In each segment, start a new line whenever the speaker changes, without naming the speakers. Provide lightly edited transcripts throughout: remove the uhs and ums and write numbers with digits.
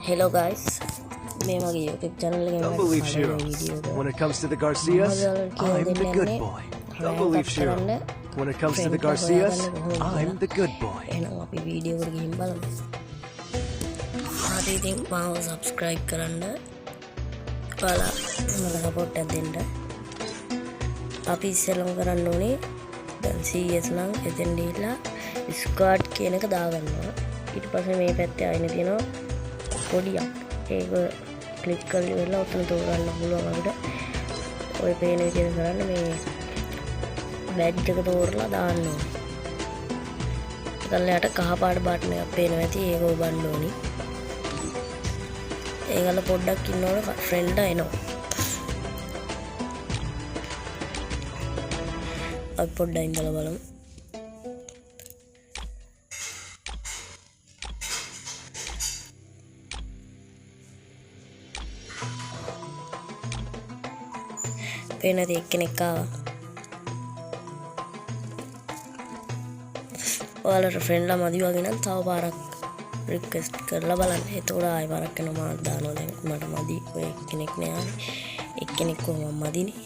Hello guys, मैं मगे YouTube channel के
Don't believe Shiro. When it comes to the Garcias, I'm the good boy. Don't believe Shiro. When it comes to the Garcias, I'm the good boy.
එහෙනම් අපි video එකට ගිහින් බලමු. හරි ඉතින් මාව subscribe කරන්න. ඔයාලා මට support එකක් දෙන්න. අපි ඉස්සෙල්ලම කරන්න ඕනේ දැන් CS නම් එතෙන් දීලා squad කියන එක දාගන්නවා. ඊට පස්සේ මේ පැත්තේ ආයෙත් තියෙනවා පොඩියක්. ඒක ක්ලික් කරලා ඉවරලා ඔතන තෝරන්න පුළුවන් අපිට. ඔය පේන විදිහට කරන්න මේ බැඩ් එක තෝරලා දාන්න ඕනේ. ඊළඟට කහ පාට බටන් එකක් පේනවා ඇති ඒක ඔබන්න ඕනි. ඒගොල්ල පොඩ්ඩක් ඉන්නකොට ෆ්‍රෙන්ඩ් එනවා. අපි පොඩ්ඩක් ඉඳලා බලමු. පේනද එක්කෙනෙක් ආවා. ඔයාලට ෆ්‍රෙන්ඩ්ලා මදි වගේ නම් තව පාරක් රික්වෙස්ට් කරලා බලන්න. එතකොට ආයෙ පාරක් යනවා මාත් දානවා. දැන් මට මදි ඔය එක්කෙනෙක් නෑ ආවේ. එක්කෙනෙක් කොහොම මදිනේ.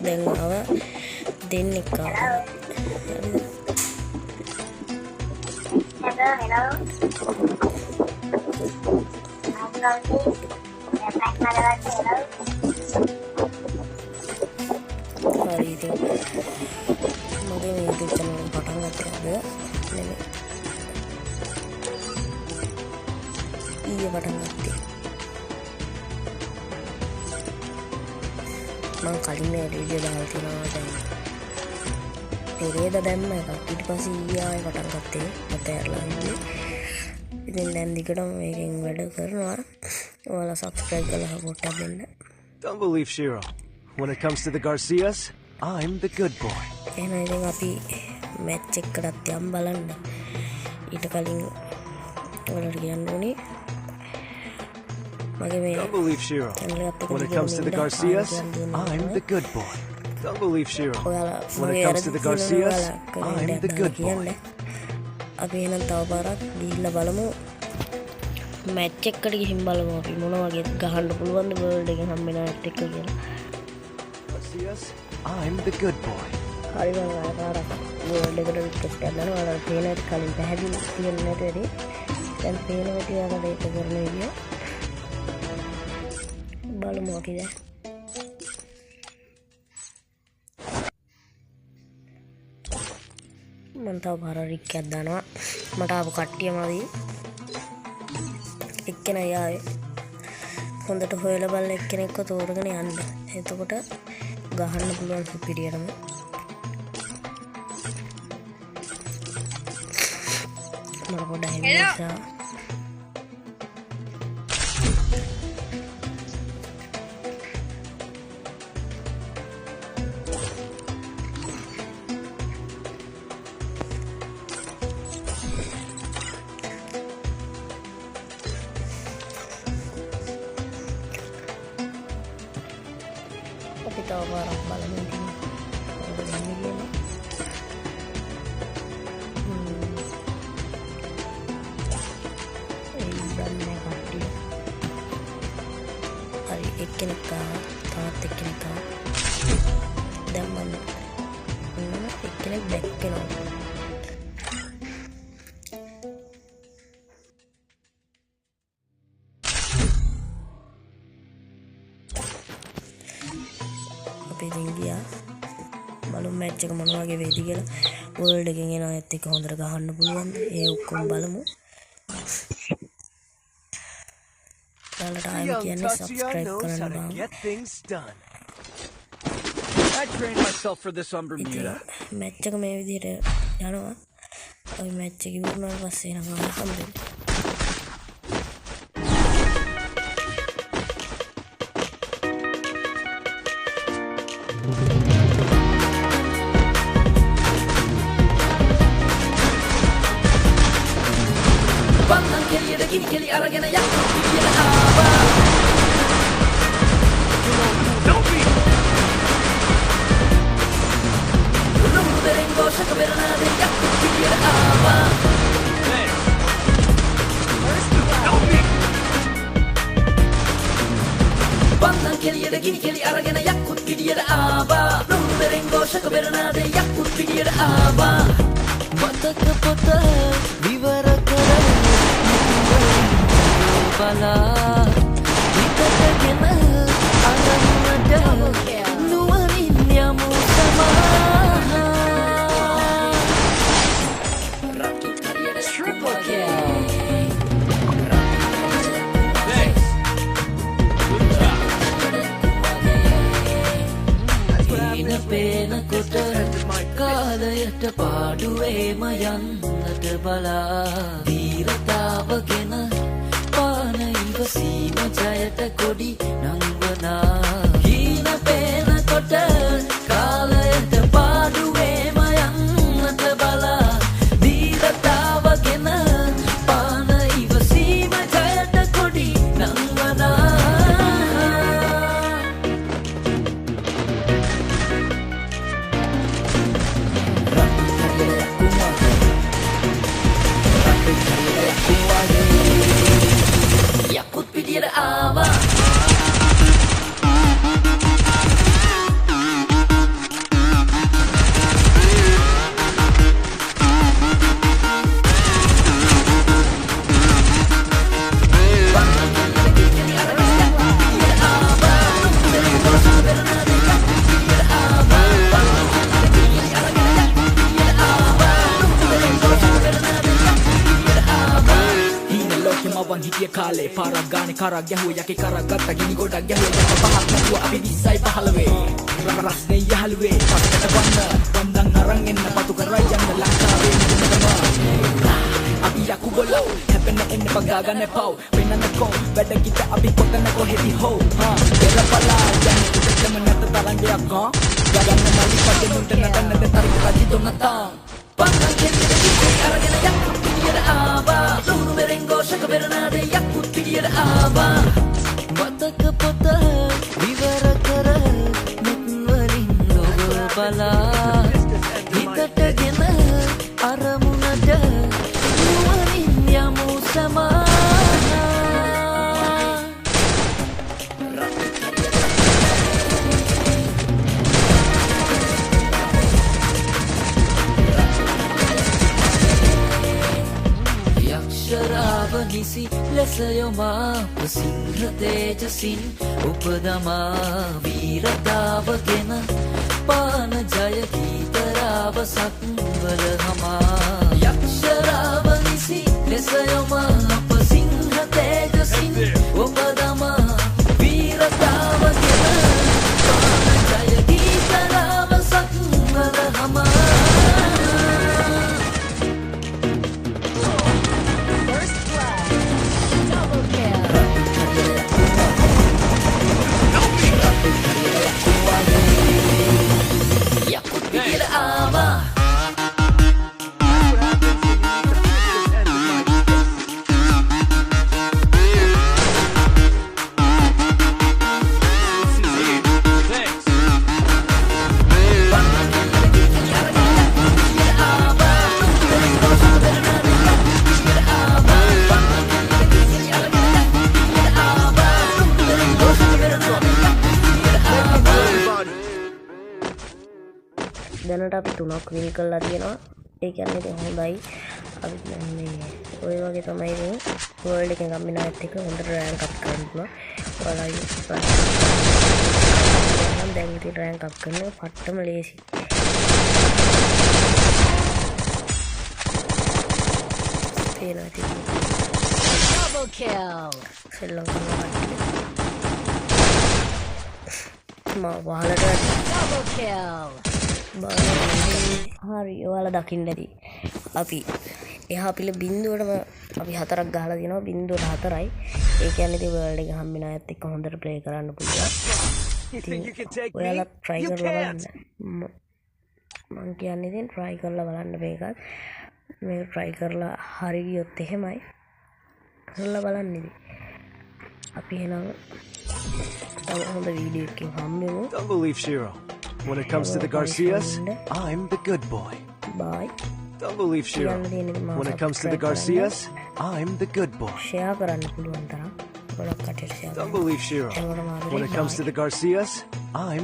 දැන් ආවා දෙන්නෙක් ආවා. හරි ඉතින් මගේ මේ YouTube channel එක පටන් ගත්තද නෙමෙයි ඊයේ පටන් ගත්තේ. මම කලින් මේ වීඩියෝ දාලා තියෙනවා දැන් පෙරේද දැම්ම එකක්. ඊට පස්සේ ඊයේ ආයෙ පටන් ගත්තේ අතෑරලා ඉන්නේ. ඉතින් දැන් දිගටම මේකෙන් වැඩ කරනවා. ඔයාලා subscribe කරලා support එකක් දෙන්න.
Don't believe Shiro. When it comes to the Garcias, I'm the good boy.
එහෙනම් ඉතින් අපි මැච් එකකටත් යම් බලන්න. ඊට කලින් ඔයාලට කියන්න ඕනේ මගේ මේ
Don't believe Shiro. When it comes to the Garcias, I'm the good boy. Don't believe Shiro. When it comes to the Garcias, I'm the good boy.
අපි එහෙනම් තව පාරක් ගිහිල්ලා බලමු. මැච් එකකට ගිහින් බලමු අපි මොන වගේ ගහන්න පුළුවන්ද වර්ල්ඩ් එකෙන් හම්බෙන ඇට් එක කියලා.
Garcias, I'm the good boy.
හරි මම ආපාරක් වර්ල්ඩ් එකට රික්වෙස්ට් එකක් දානවා. ඔයාලා පේන එක කලින් පැහැදිලි තියෙන්නේ නැති වැඩි. දැන් පේන විදිහට ඔයාලා ඒක කරන විදිය බලමු අපි දැන්. මම තව පාර රික් එකක් දානවා. මට ආපු කට්ටියමදී එක්කෙනයි ආවේ. හොඳට හොයලා බලලා එක්කෙනෙක්ව තෝරගෙන යන්න. එතකොට ගහන්න පුළුවන් සුපිරියරම. මම පොඩ්ඩක් හිමිසා. Kita barang balam ini dan negatif hari ekinika taat ekinika dan mana ekinik back kena අපි ඉතින් ගියා බලමු මැච් එක මොන වගේ වෙයිද කියලා. වර්ල්ඩ් එකෙන් එන අයත් එක්ක හොඳට ගහන්න පුළුවන්. ඒ ඔක්කොම බලමු. ඔයාලට ආයෙත් කියන්නේ subscribe කරන්න බෑ.
I trained myself for this on Bermuda.
Match එක මේ විදිහට යනවා. අපි මැච් එක ඉවරනාට පස්සේ නම් ආයෙ හම්බෙන්නේ.
Banglang kiri ada kiri kiri arah gana yak kiri ada apa? Don't be. Belum berenggo sekeberana ada yak kiri ada apa? කෙලියට ගිනි කෙලි අරගෙන යක්කුත් පිටියට ආවා ලුණු මෙරෙන් ഘോഷක බෙරනාදේ යක්කුත් පිටියට ආවා
මතක පොත විවර කරන්න බලා හිතටගෙන අරමුණට නුවණින් යමු සමා
Triple kill.
පේනකොට කාලයට පාඩුවේම යන්නට බලා දීරතාවගෙන පාන ඉවසීම ජයට කොඩි නංවනා හීන පේනකොට කාලයට පාඩුවේම යන්නට බලා දීරතාවගෙන පාන ඉවසීම ජයට කොඩි නංවනා
යක්කුත් පිටියට ආවා
මවන් හිටිය කාලේ පාරක් ගානේ කරක් ගැහුව යකේ කරක් ගත්ත ගිනි ගොඩක් ගැහුව යක පහක් නැතුව අපි 2015 රස්නේ යහළුවේ පස්සට වන්දන් අරන් එන්න පතු කරයි යන්න ලංකාවේ නිදමම අපි යකුබලෝ හැපෙන්න එන්න පගා ගන්න පව් වෙනනකෝ වැඩ කිත අපි කොතන කොහෙදි හෝ පෙරපලා යන්නේ දෙතම නැත තරංගයක් ගගන්න මල්ලි පටේ මුන්ට නටන්නද තරක රජි තුනතා
පන්නන් කෙලියට ගිනි කෙලි අරගෙන යක්කුත් පිටියට ආවා ලුණු මෙරෙන් ഘോഷක බෙරනාදේ යක්කුත් පිටියට ආවා
මතක පොත විවර කර මෙත්වලින් ඔබ බලා හිතටගෙන අරමුණට නුවණින් යමු සමා යක්ෂරාව නිසි ලෙස යොමා ප්‍රසිද්ධ තේජසින් උපදමා වීරතාවගෙන පාන ජය ගීතරාව සක්වල හමා යක්ෂරාව නිසි ලෙස යොමා ප්‍රසිද්ධ තේජසින් උපදමා වීරතාවගෙන පාන ජය ගීතරාව සක්වල හමා
යක්කුත් පිටියට ආවා
දැනට අපි 3ක් වින් කරලා තියෙනවා. ඒ කියන්නේ ඉතින් හොඳයි. අපි දැන් මේ ඔය වගේ තමයි මේ වර්ල්ඩ් එකෙන් ගම්මිනායත් එක්ක හොඳට රෑන්ක් අප් කරනවා. ඔයාලා නම් දැන් ඉතින් රෑන්ක් අප් කරනවා පට්ටම ලේසි. පේනවා ඉතින්.
Double kill.
සෙල්ලම් කරනවා. මා වහලට
Double kill.
හරි ඔයාලා දකින්න ඇති අපි එහා පිළ බින්දුවටම අපි 4ක් ගහලා තියෙනවා බින්දුවට 4යි ඒ කියන්නේ ඉතින් වර්ල්ඩ් එක හම්බෙන අයත් එක්ක හොඳට ප්ලේ කරන්න පුළුවන් ඉතින් ඔයාලා try කරලා බලන්න මම කියන්නේ ඉතින් try කරලා බලන්න මේක try කරලා හරි ගියොත් එහෙමයි කරලා බලන්න ඉතින් අපි එහෙනම් තව හොඳ වීඩියෝ එකකින් හම්බෙමු
Don't believe Shiro. When it comes to the Garcias, I'm the good boy.
bye
Don't believe Shiro. When it comes to the Garcias, I'm the good boy.
share කරන්න පුළුවන් තරම් ගොඩක් කටට
Don't believe Shiro. When it comes to the Garcias, I'm